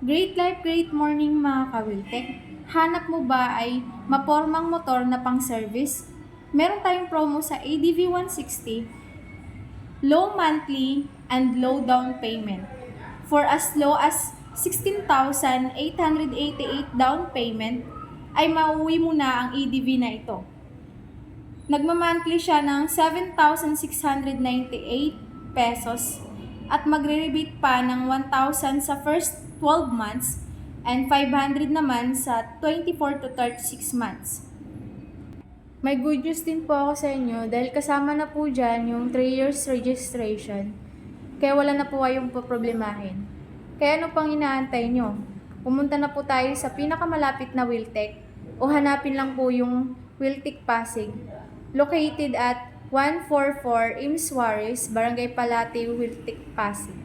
Great life, great morning mga kawiltek. Hanap mo ba ay mapormang motor na pang-service? Meron tayong promo sa ADV 160, low monthly and low down payment. For as low as 16,888 down payment, ay mauwi mo na ang ADV na ito. Nagmamonthly siya ng 7,698 pesos at magre-rebate pa ng 1,000 sa first 12 months and 500 naman sa 24 to 36 months. May good news din po ako sa inyo dahil kasama na po dyan yung 3 years registration. Kaya wala na po kayong poproblemahin. Kaya ano pang inaantay nyo? Pumunta na po tayo sa pinakamalapit na Wiltec o hanapin lang po yung Wiltec Pasig, located at 144 Im Suarez, Barangay Palati, Wiltec, Pasig.